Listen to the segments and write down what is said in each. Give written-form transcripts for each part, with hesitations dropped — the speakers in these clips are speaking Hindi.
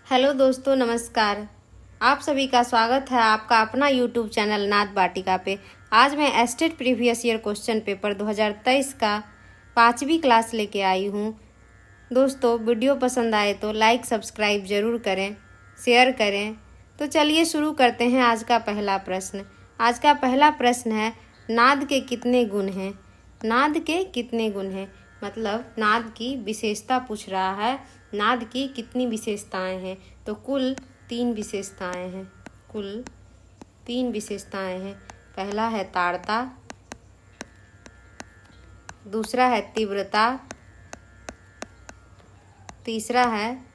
हेलो दोस्तों, नमस्कार। आप सभी का स्वागत है आपका अपना यूट्यूब चैनल नाद वाटिका पे। आज मैं estate previous year question paper 2023 का 5वीं क्लास लेके आई हूँ। दोस्तों, वीडियो पसंद आए तो लाइक सब्सक्राइब ज़रूर करें, शेयर करें। तो चलिए शुरू करते हैं आज का पहला प्रश्न। आज का पहला प्रश्न है, नाद के कितने गुण हैं? नाद के कितने गुण हैं मतलब नाद की विशेषता पूछ रहा है। नाद की कितनी विशेषताएं हैं? तो कुल 3 विशेषताएं हैं। कुल 3 विशेषताएं हैं। पहला है ताड़ता, दूसरा है तीव्रता, तीसरा है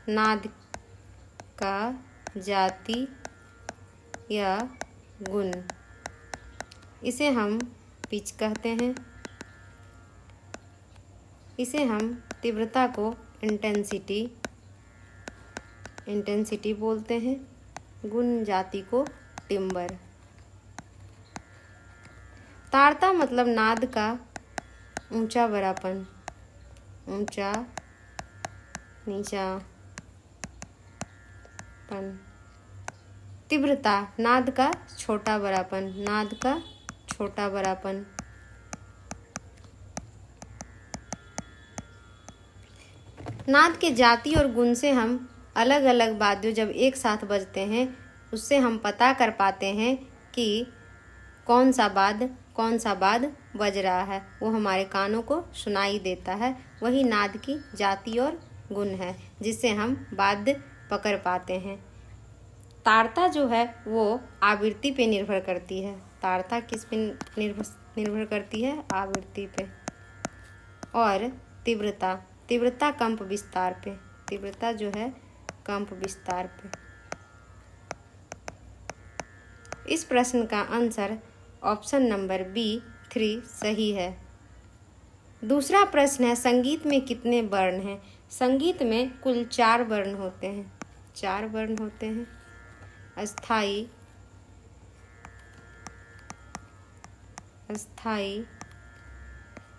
नाद का जाति या गुण। इसे हम पिच कहते हैं। इसे हम तीव्रता को इंटेंसिटी बोलते हैं। गुण जाति को टिम्बर। ताड़ता मतलब नाद का ऊंचा बड़ापन, ऊंचा नीचापन। तीव्रता नाद का छोटा बड़ापन, नाद का छोटा बड़ापन। नाद के जाति और गुण से हम अलग अलग वाद्य जब एक साथ बजते हैं उससे हम पता कर पाते हैं कि कौन सा वाद्य बज रहा है। वो हमारे कानों को सुनाई देता है। वही नाद की जाति और गुण है जिससे हम वाद्य पकड़ पाते हैं। ताड़ता जो है वो आवृत्ति पे निर्भर करती है। ताड़ता किस पे निर्भर करती है? आवृत्ति पे। और तीव्रता कंप विस्तार पे। तीव्रता जो है कंप विस्तार पे। इस प्रश्न का आंसर ऑप्शन नंबर बी 3 सही है। दूसरा प्रश्न है, संगीत में कितने वर्ण हैं? संगीत में कुल 4 वर्ण होते हैं। 4 वर्ण होते हैं। अस्थाई,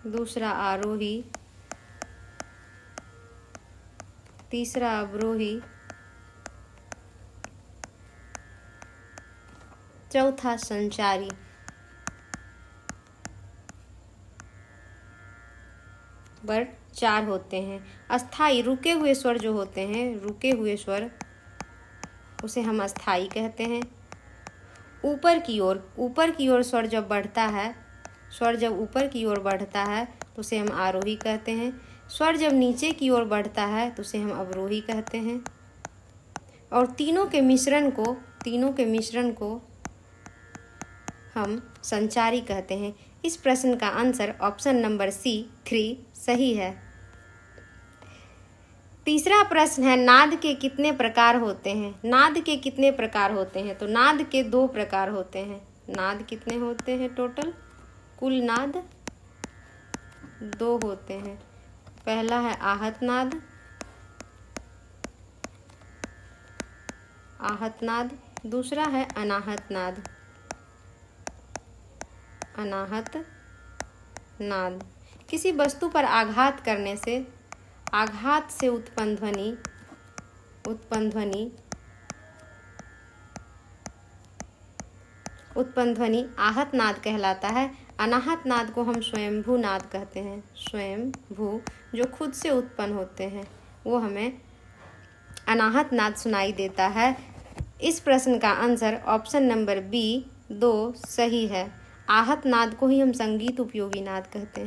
दूसरा आरोही, तीसरा अवरोही, चौथा संचारी। वर्ण 4 होते हैं। अस्थाई रुके हुए स्वर जो होते हैं, रुके हुए स्वर उसे हम अस्थाई कहते हैं। ऊपर की ओर स्वर जब ऊपर की ओर बढ़ता है तो उसे हम आरोही कहते हैं। स्वर जब नीचे की ओर बढ़ता है तो उसे हम अवरोही कहते हैं। और तीनों के मिश्रण को हम संचारी कहते हैं। इस प्रश्न का आंसर ऑप्शन नंबर सी 3 सही है। तीसरा प्रश्न है, नाद के कितने प्रकार होते हैं? नाद के कितने प्रकार होते हैं? तो नाद के 2 प्रकार होते हैं। नाद कितने होते हैं टोटल? कुल नाद 2 होते हैं। पहला है आहत नाद, दूसरा है अनाहत नाद। किसी वस्तु पर आघात करने से आघात से उत्पन्न ध्वनि आहत नाद कहलाता है। अनाहत नाद को हम स्वयंभू नाद कहते हैं। स्वयंभू जो खुद से उत्पन्न होते हैं वो हमें अनाहत नाद सुनाई देता है। इस प्रश्न का आंसर ऑप्शन नंबर बी 2 सही है। आहत नाद को ही हम संगीत उपयोगी नाद कहते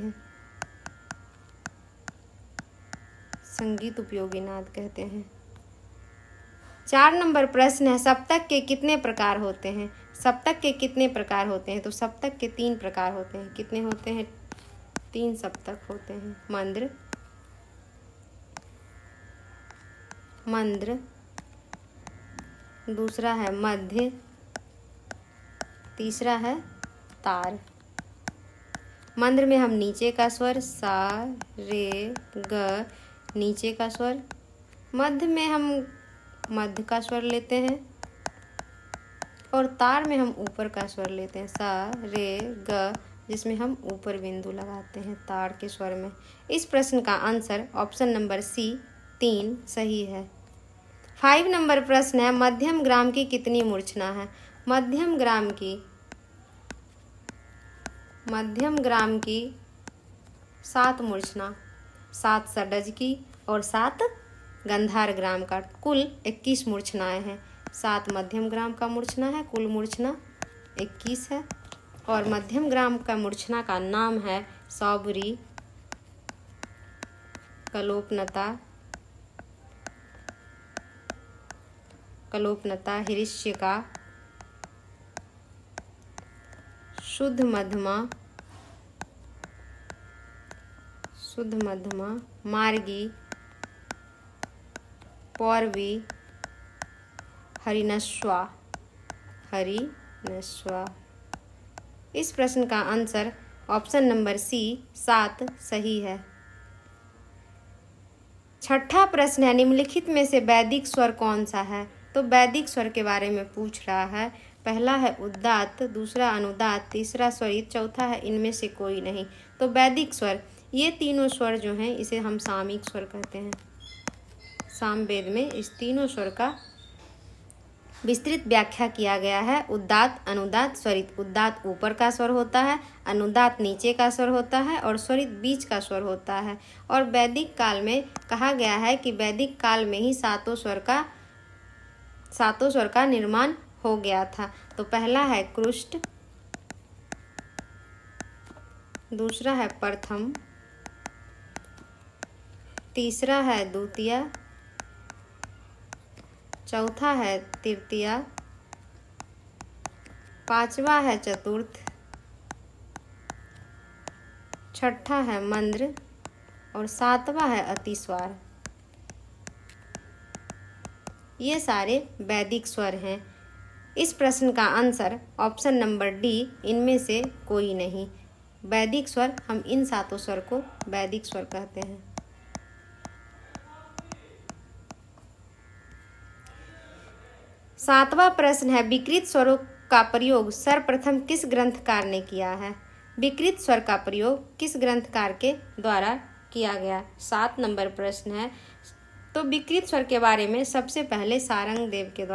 हैं। 4 नंबर प्रश्न है, सप्तक के कितने प्रकार होते हैं? सप्तक के कितने प्रकार होते हैं? तो सप्तक के 3 प्रकार होते हैं। कितने होते हैं? 3 सप्तक होते हैं। मंद्र, दूसरा है मध्य, तीसरा है तार। मंद्र में हम नीचे का स्वर सा रे ग नीचे का स्वर। मध्य में हम मध्य का स्वर लेते हैं और तार में हम ऊपर का स्वर लेते हैं सा रे ग, जिसमें हम ऊपर बिंदु लगाते हैं तार के स्वर में। इस प्रश्न का आंसर ऑप्शन नंबर सी 3 सही है। 5 नंबर प्रश्न है, मध्यम ग्राम की कितनी मूर्छना है? मध्यम ग्राम की 7 मूर्छना, 7 षड्ज की और 7 गंधार ग्राम का कुल 21 मूर्छनाएं हैं। 7 मध्यम ग्राम का मूर्छना है, कुल मूर्छना 21 है। और मध्यम ग्राम का मूर्छना का नाम है सौबरी, कलोपनता, हिरिष्यिका, शुद्ध मध्यमा, मार्गी, पौरवी, हरिनश्वा। इस प्रश्न का आंसर ऑप्शन नंबर सी 7 सही है। छठा प्रश्न है, निम्नलिखित में से वैदिक स्वर कौन सा है? तो वैदिक स्वर के बारे में पूछ रहा है। पहला है उदात्त, दूसरा अनुदात्त, तीसरा स्वरित, चौथा है इनमें से कोई नहीं। तो वैदिक स्वर, ये तीनों स्वर जो हैं इसे हम सामयिक स्वर कहते हैं। सामवेद में इस तीनों स्वर का विस्तृत व्याख्या किया गया है। उदात्त, अनुदात्त, स्वरित। उदात्त ऊपर का स्वर होता है, अनुदात्त नीचे का स्वर होता है और स्वरित बीच का स्वर होता है। और वैदिक काल में कहा गया है कि वैदिक काल में ही सातों स्वर का निर्माण हो गया था। तो पहला है कृष्ट, दूसरा है प्रथम, तीसरा है द्वितीय, चौथा है तृतीया, पांचवा है चतुर्थ, छठा है मंद्र और सातवां है अतिस्वर। ये सारे वैदिक स्वर हैं। इस प्रश्न का आंसर ऑप्शन नंबर डी, इनमें से कोई नहीं। वैदिक स्वर, हम इन सातों स्वर को वैदिक स्वर कहते हैं। सातवां प्रश्न है, विकृत स्वरों का प्रयोग सर्वप्रथम किस ग्रंथकार ने किया है? विकृत स्वर का प्रयोग किस ग्रंथकार के द्वारा किया गया? 7 नंबर प्रश्न है। तो विकृत स्वर के बारे में सबसे पहले सारंग देव के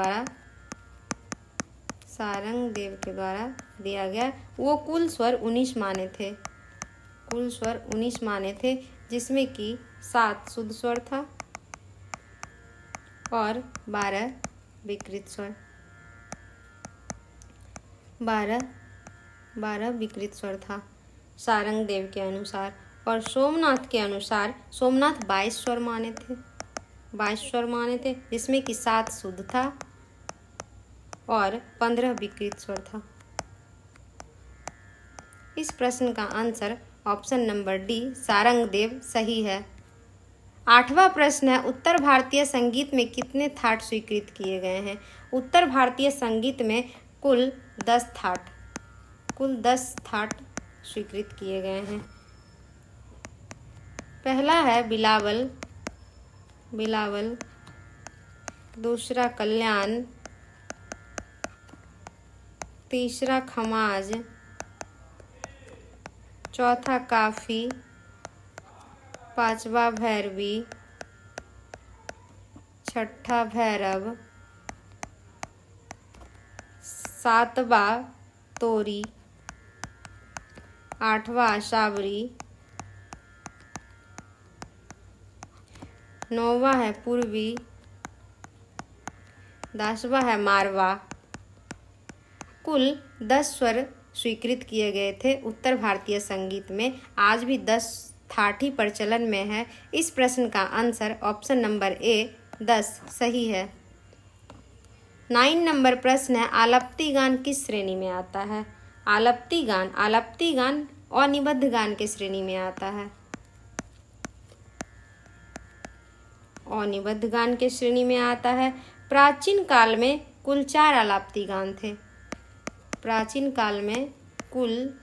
द्वारा दिया गया। वो कुल स्वर 19 माने थे, जिसमें कि 7 शुद्ध स्वर था और 12 विकृत स्वर, 12 विकृत स्वर था सारंग देव के अनुसार। और सोमनाथ के अनुसार सोमनाथ 22 स्वर माने थे, जिसमें कि 7 शुद्ध था और 15 विकृत स्वर था। इस प्रश्न का answer option number D, Sarang Dev सही है। 8वां प्रश्न है, उत्तर भारतीय संगीत में कितने थाट स्वीकृत किए गए हैं? उत्तर भारतीय संगीत में कुल 10 थाट स्वीकृत किए गए हैं। पहला है बिलावल, दूसरा कल्याण, तीसरा खमाज, चौथा काफी, पांचवा भैरवी, छठा भैरव, सातवा तोरी, आठवां आशावरी, नौवां है पूर्वी, 10वां है मारवा। कुल 10 स्वर स्वीकृत किए गए थे उत्तर भारतीय संगीत में। आज भी 10 थाट ही प्रचलन में है। इस प्रश्न का आंसर ऑप्शन नंबर ए 10 सही है। 9 नंबर प्रश्न है, आलप्ती गान किस श्रेणी में आता है? आलप्ती गान अनिबद्ध गान के श्रेणी में आता है। अनिबद्ध गान के श्रेणी में आता है। प्राचीन काल में कुल 4 आलाप्ती गान थे। प्राचीन काल में कुल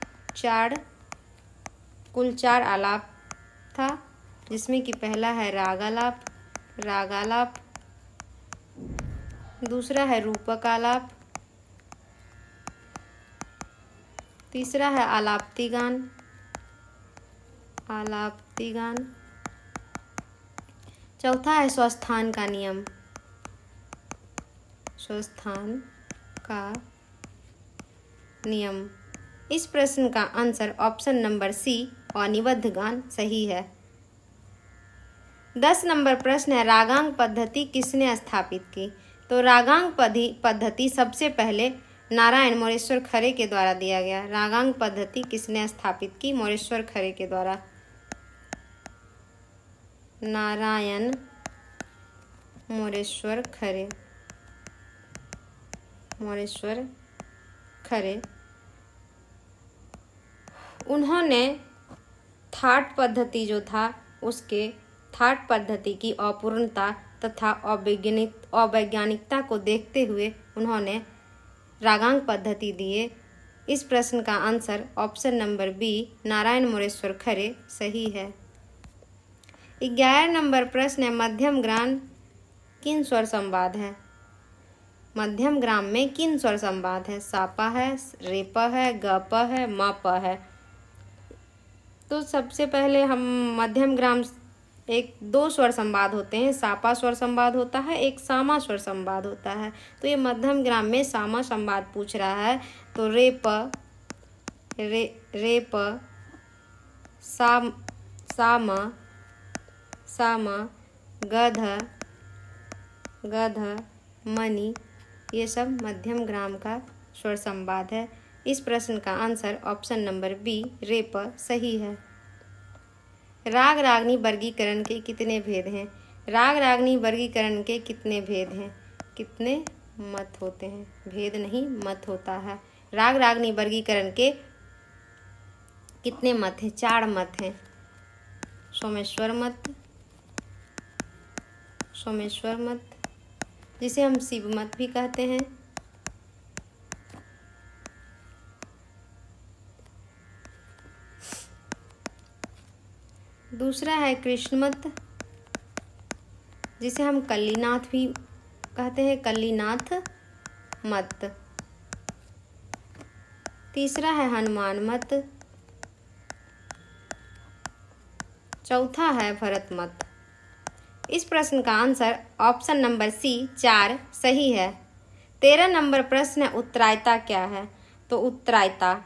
चार आलाप था, जिसमें कि पहला है रागालाप, दूसरा है रूपक आलाप, तीसरा है आलाप्ती गान, चौथा है स्वस्थान का नियम, स्वस्थान का नियम। इस प्रश्न का आंसर ऑप्शन नंबर सी अनिबद्ध गान सही है। 10 नंबर प्रश्न है, रागांग पद्धति किसने स्थापित की? तो रागांग पद्धति सबसे पहले नारायण मोरेश्वर खरे के द्वारा दिया गया। रागांग पद्धति किसने स्थापित की? मोरेश्वर खरे के द्वारा। नारायण मोरेश्वर खरे, मोरेश्वर खरे। उन्होंने थाट पद्धति जो था उसके थाट पद्धति की अपूर्णता तथा अवैज्ञानिकता को देखते हुए उन्होंने रागांग पद्धति दिए। इस प्रश्न का answer option number B Narayan Moreshwar Khare सही है। 11 नंबर प्रश्न है, मध्यम ग्राम किन स्वर संवाद है? मध्यम ग्राम में किन स्वर संवाद है? सापा है, रेपा है, गपा है, मापा है। तो सबसे पहले हम मध्यम ग्राम एक दो स्वर संवाद होते हैं, सापा स्वर संवाद होता है, एक सामा स्वर संवाद होता है। तो ये मध्यम ग्राम में सामा संवाद पूछ रहा है। तो रेप साम गध मणि, ये सब मध्यम ग्राम का स्वर संवाद है। इस प्रश्न का answer option number B rap सही है। राग रागनी वर्गीकरण के कितने भेद हैं? राग रागनी वर्गीकरण के कितने भेद हैं? कितने मत होते हैं? भेद नहीं, मत होता है। राग रागनी वर्गीकरण के कितने मत हैं? 4 मत हैं। सोमेश्वर मत, जिसे हम शिव मत भी कहते हैं। दूसरा है कृष्ण मत, जिसे हम कल्लीनाथ भी कहते हैं, कल्लीनाथ मत। तीसरा है हनुमान मत। चौथा है भरत मत। इस प्रश्न का आंसर ऑप्शन नंबर सी 4 सही है। 13 नंबर प्रश्न है, उत्तरायता क्या है? तो उत्तरायता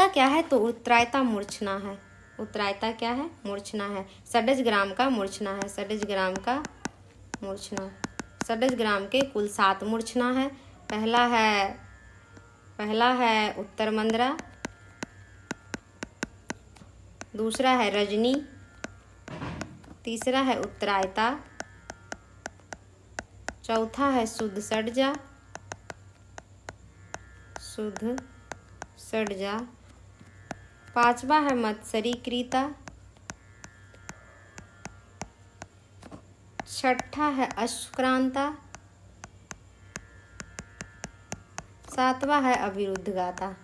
क्या है? तो उत्तरायता मूर्छना है। उत्तरायता क्या है? मूर्छना है। षड्ज ग्राम का मूर्छना है। षड्ज ग्राम का मूर्छना। षड्ज ग्राम के कुल 7 मूर्छना है। पहला है उत्तर मंद्रा, दूसरा है रजनी, तीसरा है उत्तरायता, चौथा है शुद्ध षड्जा, पांचवा है मत्सरी क्रीता, छठा है अश्वक्रांता, सातवां है अविरुद्ध गाथा।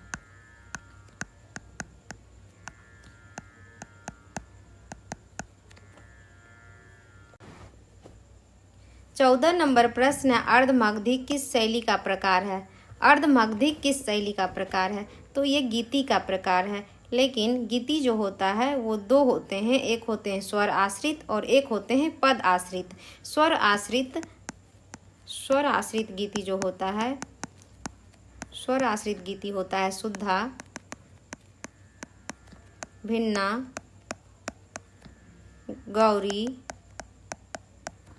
चौदह नंबर प्रश्न है, अर्धमागधी किस शैली का प्रकार है? अर्धमागधी किस शैली का प्रकार है? तो ये गीति का प्रकार है। लेकिन गीति जो होता है वो 2 होते हैं, एक होते हैं स्वर आश्रित और एक होते हैं पद आश्रित। स्वर आश्रित गीति जो होता है, स्वर आश्रित गीति होता है शुद्धा, भिन्ना, गौरी,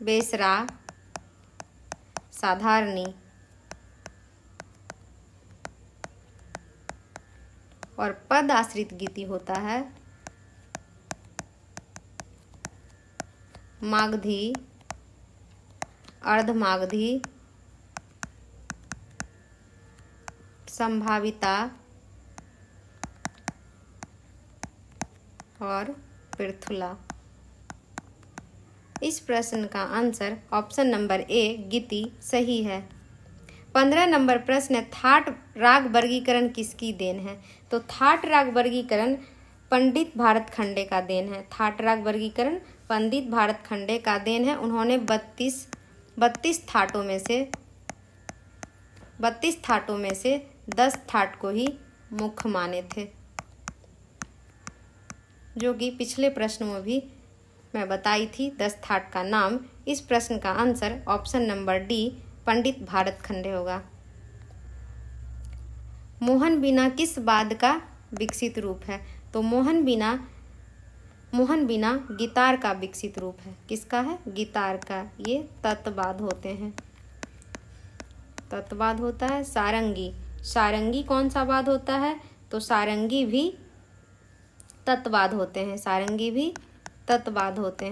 बेसरा, साधारणी। और पद आश्रित गीति होता है मागधी, अर्धमागधी, संभाविता और पृथुला। इस प्रश्न का आंसर ऑप्शन नंबर ए गीति सही है। 15 नंबर प्रश्न है, थाट राग वर्गीकरण किसकी देन है? तो थाट राग वर्गीकरण पंडित भारत खंडे का देन है। थाट राग वर्गीकरण पंडित भारत खंडे का देन है। उन्होंने 32 थाटों में से 10 थाट को ही मुख्य माने थे, जो कि पिछले प्रश्नों में भी मैं बताई थी। 10 थाट का नाम इस प्रश्न का आंसर ऑप्शन नंबर डी पंडित भारत खंडे होगा। मोहन बीना किस वाद्य का विकसित रूप है? तो मोहन बीना गिटार का विकसित रूप है। किसका है? गिटार का। ये तत्वाद होते हैं, तत्वाद होता है। सारंगी कौन सा वाद होता है? तो सारंगी भी तत्वाद होते हैं, सारंगी भी तत्वाद होते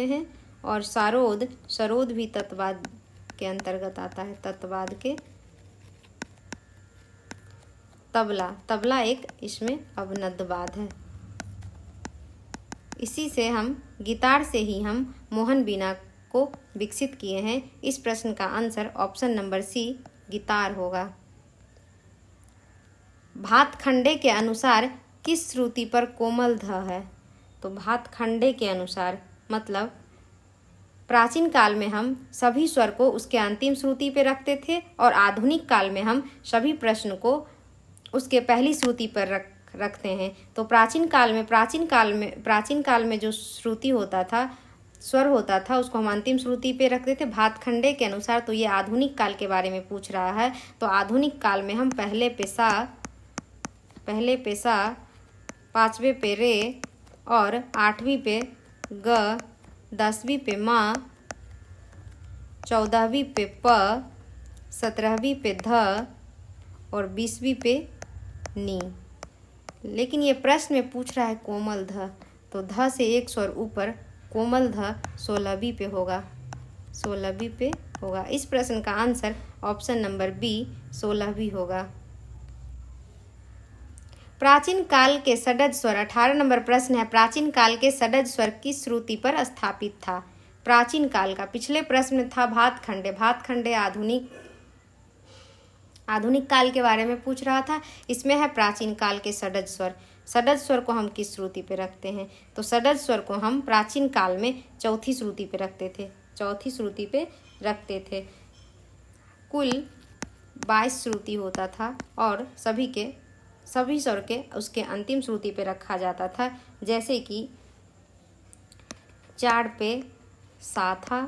हैं। और सरोद भी तत्वाद के अंतर्गत आता है, तत्वाद के। तबला एक इसमें अवनद वाद है। इसी से हम गिटार से ही हम मोहन बीना को विकसित किए हैं। इस प्रश्न का answer option number C guitar होगा। भातखंडे के अनुसार किस श्रुति पर कोमल ध है? तो भातखंडे के अनुसार मतलब प्राचीन काल में हम सभी स्वर को उसके अंतिम श्रुति पे रखते थे और आधुनिक काल में हम सभी प्रश्न को उसके पहली श्रुति पर रखते हैं। तो प्राचीन काल में जो श्रुति होता था, स्वर होता था, उसको हम अंतिम श्रुति पे रखते थे। भातखंडे के अनुसार तो ये आधुनिक काल के बारे में पूछ रहा है। तो आधुनिक काल में हम पहले पे सा, पांचवें पे रे और 8वीं पे ग, 10वीं पे मा, 14वीं पे प, 17वीं पे ध और 20वीं पे नी। लेकिन ये प्रश्न में पूछ रहा है कोमल ध, तो ध से एक स्वर ऊपर कोमल ध 16वीं पे होगा। इस प्रश्न का आंसर ऑप्शन नंबर बी 16वीं होगा। प्राचीन काल के षड्ज स्वर, 18 नंबर प्रश्न है, प्राचीन काल के षड्ज स्वर किस श्रुति पर स्थापित था? प्राचीन काल का पिछले प्रश्न में था भातखंडे आधुनिक काल के बारे में पूछ रहा था। इसमें है प्राचीन काल के षड्ज स्वर को हम किस श्रुति पे रखते हैं? तो षड्ज स्वर को हम प्राचीन काल में चौथी श्रुति पे रखते थे। कुल 22 श्रुति होता था और सभी स्वर के उसके अंतिम श्रुति पे रखा जाता था। जैसे कि 4 पे सा था,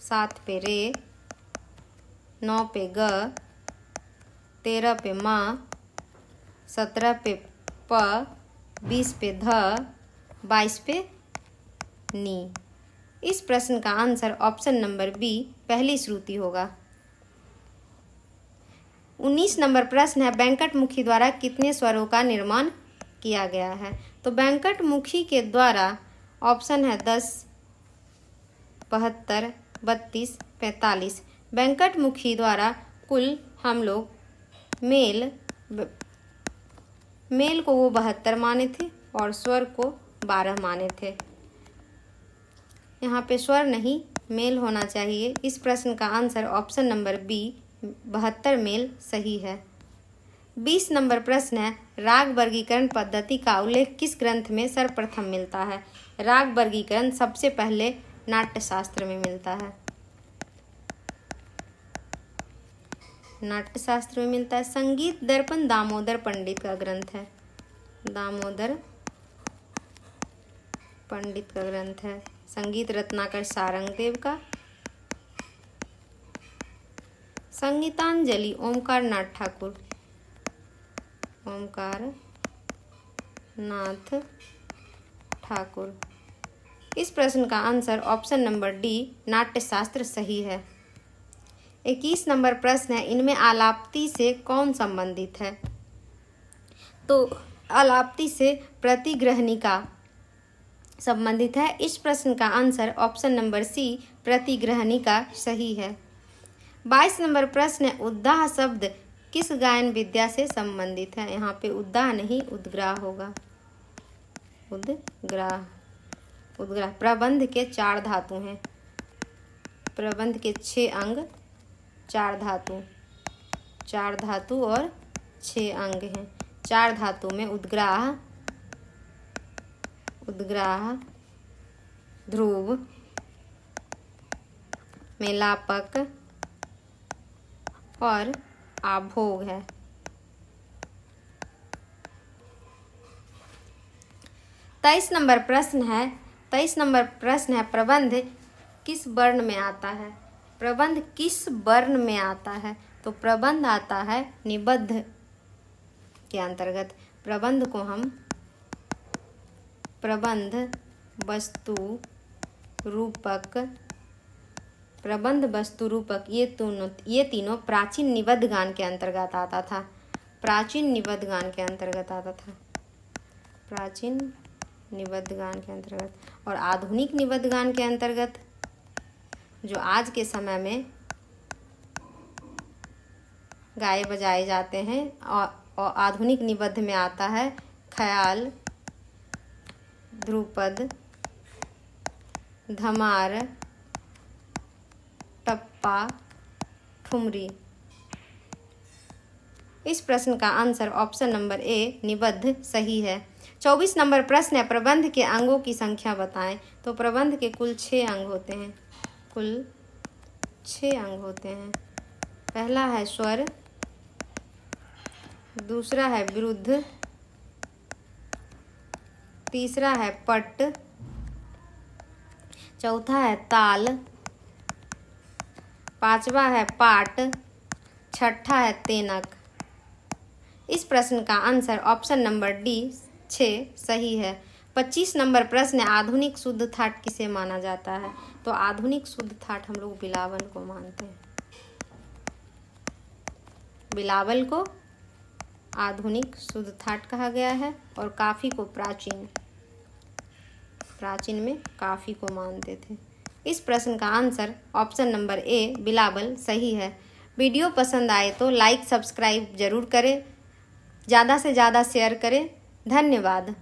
7 पे रे, 9 पे ग, 13 पे मा, 17 पे प, 20 पे ध, 22 पे नी। इस प्रश्न का आंसर ऑप्शन नंबर बी पहली श्रुति होगा। 19 नंबर प्रश्न है, वेंकटमुखी द्वारा कितने स्वरों का निर्माण किया गया है? तो वेंकटमुखी के द्वारा ऑप्शन है 10, 72, 32, 45। वेंकटमुखी द्वारा कुल हम लोग मेल को वो 72 माने थे और स्वर को 12 माने थे। यहाँ पे स्वर नहीं मेल होना चाहिए। इस प्रश्न का answer option number B 72 male सही है। 20 नंबर प्रश्न है, राग वर्गीकरण पद्धति का उल्लेख किस ग्रंथ में सर्वप्रथम मिलता है? राग वर्गीकरण सबसे पहले नाट्यशास्त्र में मिलता है। नाट्यशास्त्र में मिलता है। संगीत दर्पण दामोदर पंडित का ग्रंथ है। दामोदर पंडित का ग्रंथ है। संगीत रत्नाकर सारंगदेव का। संगीतांजलि ओमकार नाथ ठाकुर। इस प्रश्न का answer option number D Natyashastra सही है। 21 नंबर प्रश्न है, इनमें आलाप्ति से कौन संबंधित है? तो आलाप्ति से प्रतिग्रहणिका संबंधित है। इस प्रश्न का आंसर ऑप्शन नंबर सी प्रतिग्रहणिका सही है। 22 नंबर प्रश्न है, उद्दाह शब्द किस गायन विद्या से संबंधित है? यहाँ पे उद्दाह नहीं उद्ग्राह होगा। उद्ग्राह प्रबंध के 4 धातु हैं। प्रबंध के 6 अंग, 4 धातु और 6 अंग हैं। 4 धातु में उद्ग्राह, ध्रुव, मेलापक और आभोग है। 23 नंबर प्रश्न है, 23 नंबर प्रश्न है, प्रबंध किस वर्ण में आता है? प्रबंध किस वर्ण में आता है? तो प्रबंध आता है निबद्ध के अंतर्गत। प्रबंध को हम प्रबंध, वस्तु, रूपक, प्रबंध, वस्तु, रूपक, ये तीनों प्राचीन निबद्ध गान के अंतर्गत आता था। प्राचीन निबद्ध गान के अंतर्गत आता था। प्राचीन निबद्ध गान के अंतर्गत। और आधुनिक निबद्ध गान के अंतर्गत जो आज के समय में गाए बजाए जाते हैं, और आधुनिक निबद्ध में आता है ख्याल, ध्रुपद, धमार, टप्पा, ठुमरी। इस प्रश्न का आंसर ऑप्शन नंबर ए निबद्ध सही है। 24 नंबर प्रश्न है, प्रबंध के अंगों की संख्या बताएं। तो प्रबंध के कुल 6 अंग होते हैं। कुल 6 अंग होते हैं। पहला है स्वर, दूसरा है विरुद्ध, तीसरा है पट, चौथा है ताल, पांचवा है पाट, छठा है तेनक। इस प्रश्न का आंसर ऑप्शन नंबर डी 6 सही है। 25 नंबर प्रश्न है, आधुनिक शुद्ध थाट किसे माना जाता है? तो आधुनिक शुद्ध थाट हम लोग बिलावल को मानते हैं। बिलावल को आधुनिक शुद्ध थाट कहा गया है, और काफी को प्राचीन में काफी को मानते थे। इस प्रश्न का answer option number A Bilawal सही है। वीडियो पसंद आए तो लाइक सब्सक्राइब जरूर करें, ज़्यादा से ज़्यादा शेयर करें। धन्यवाद।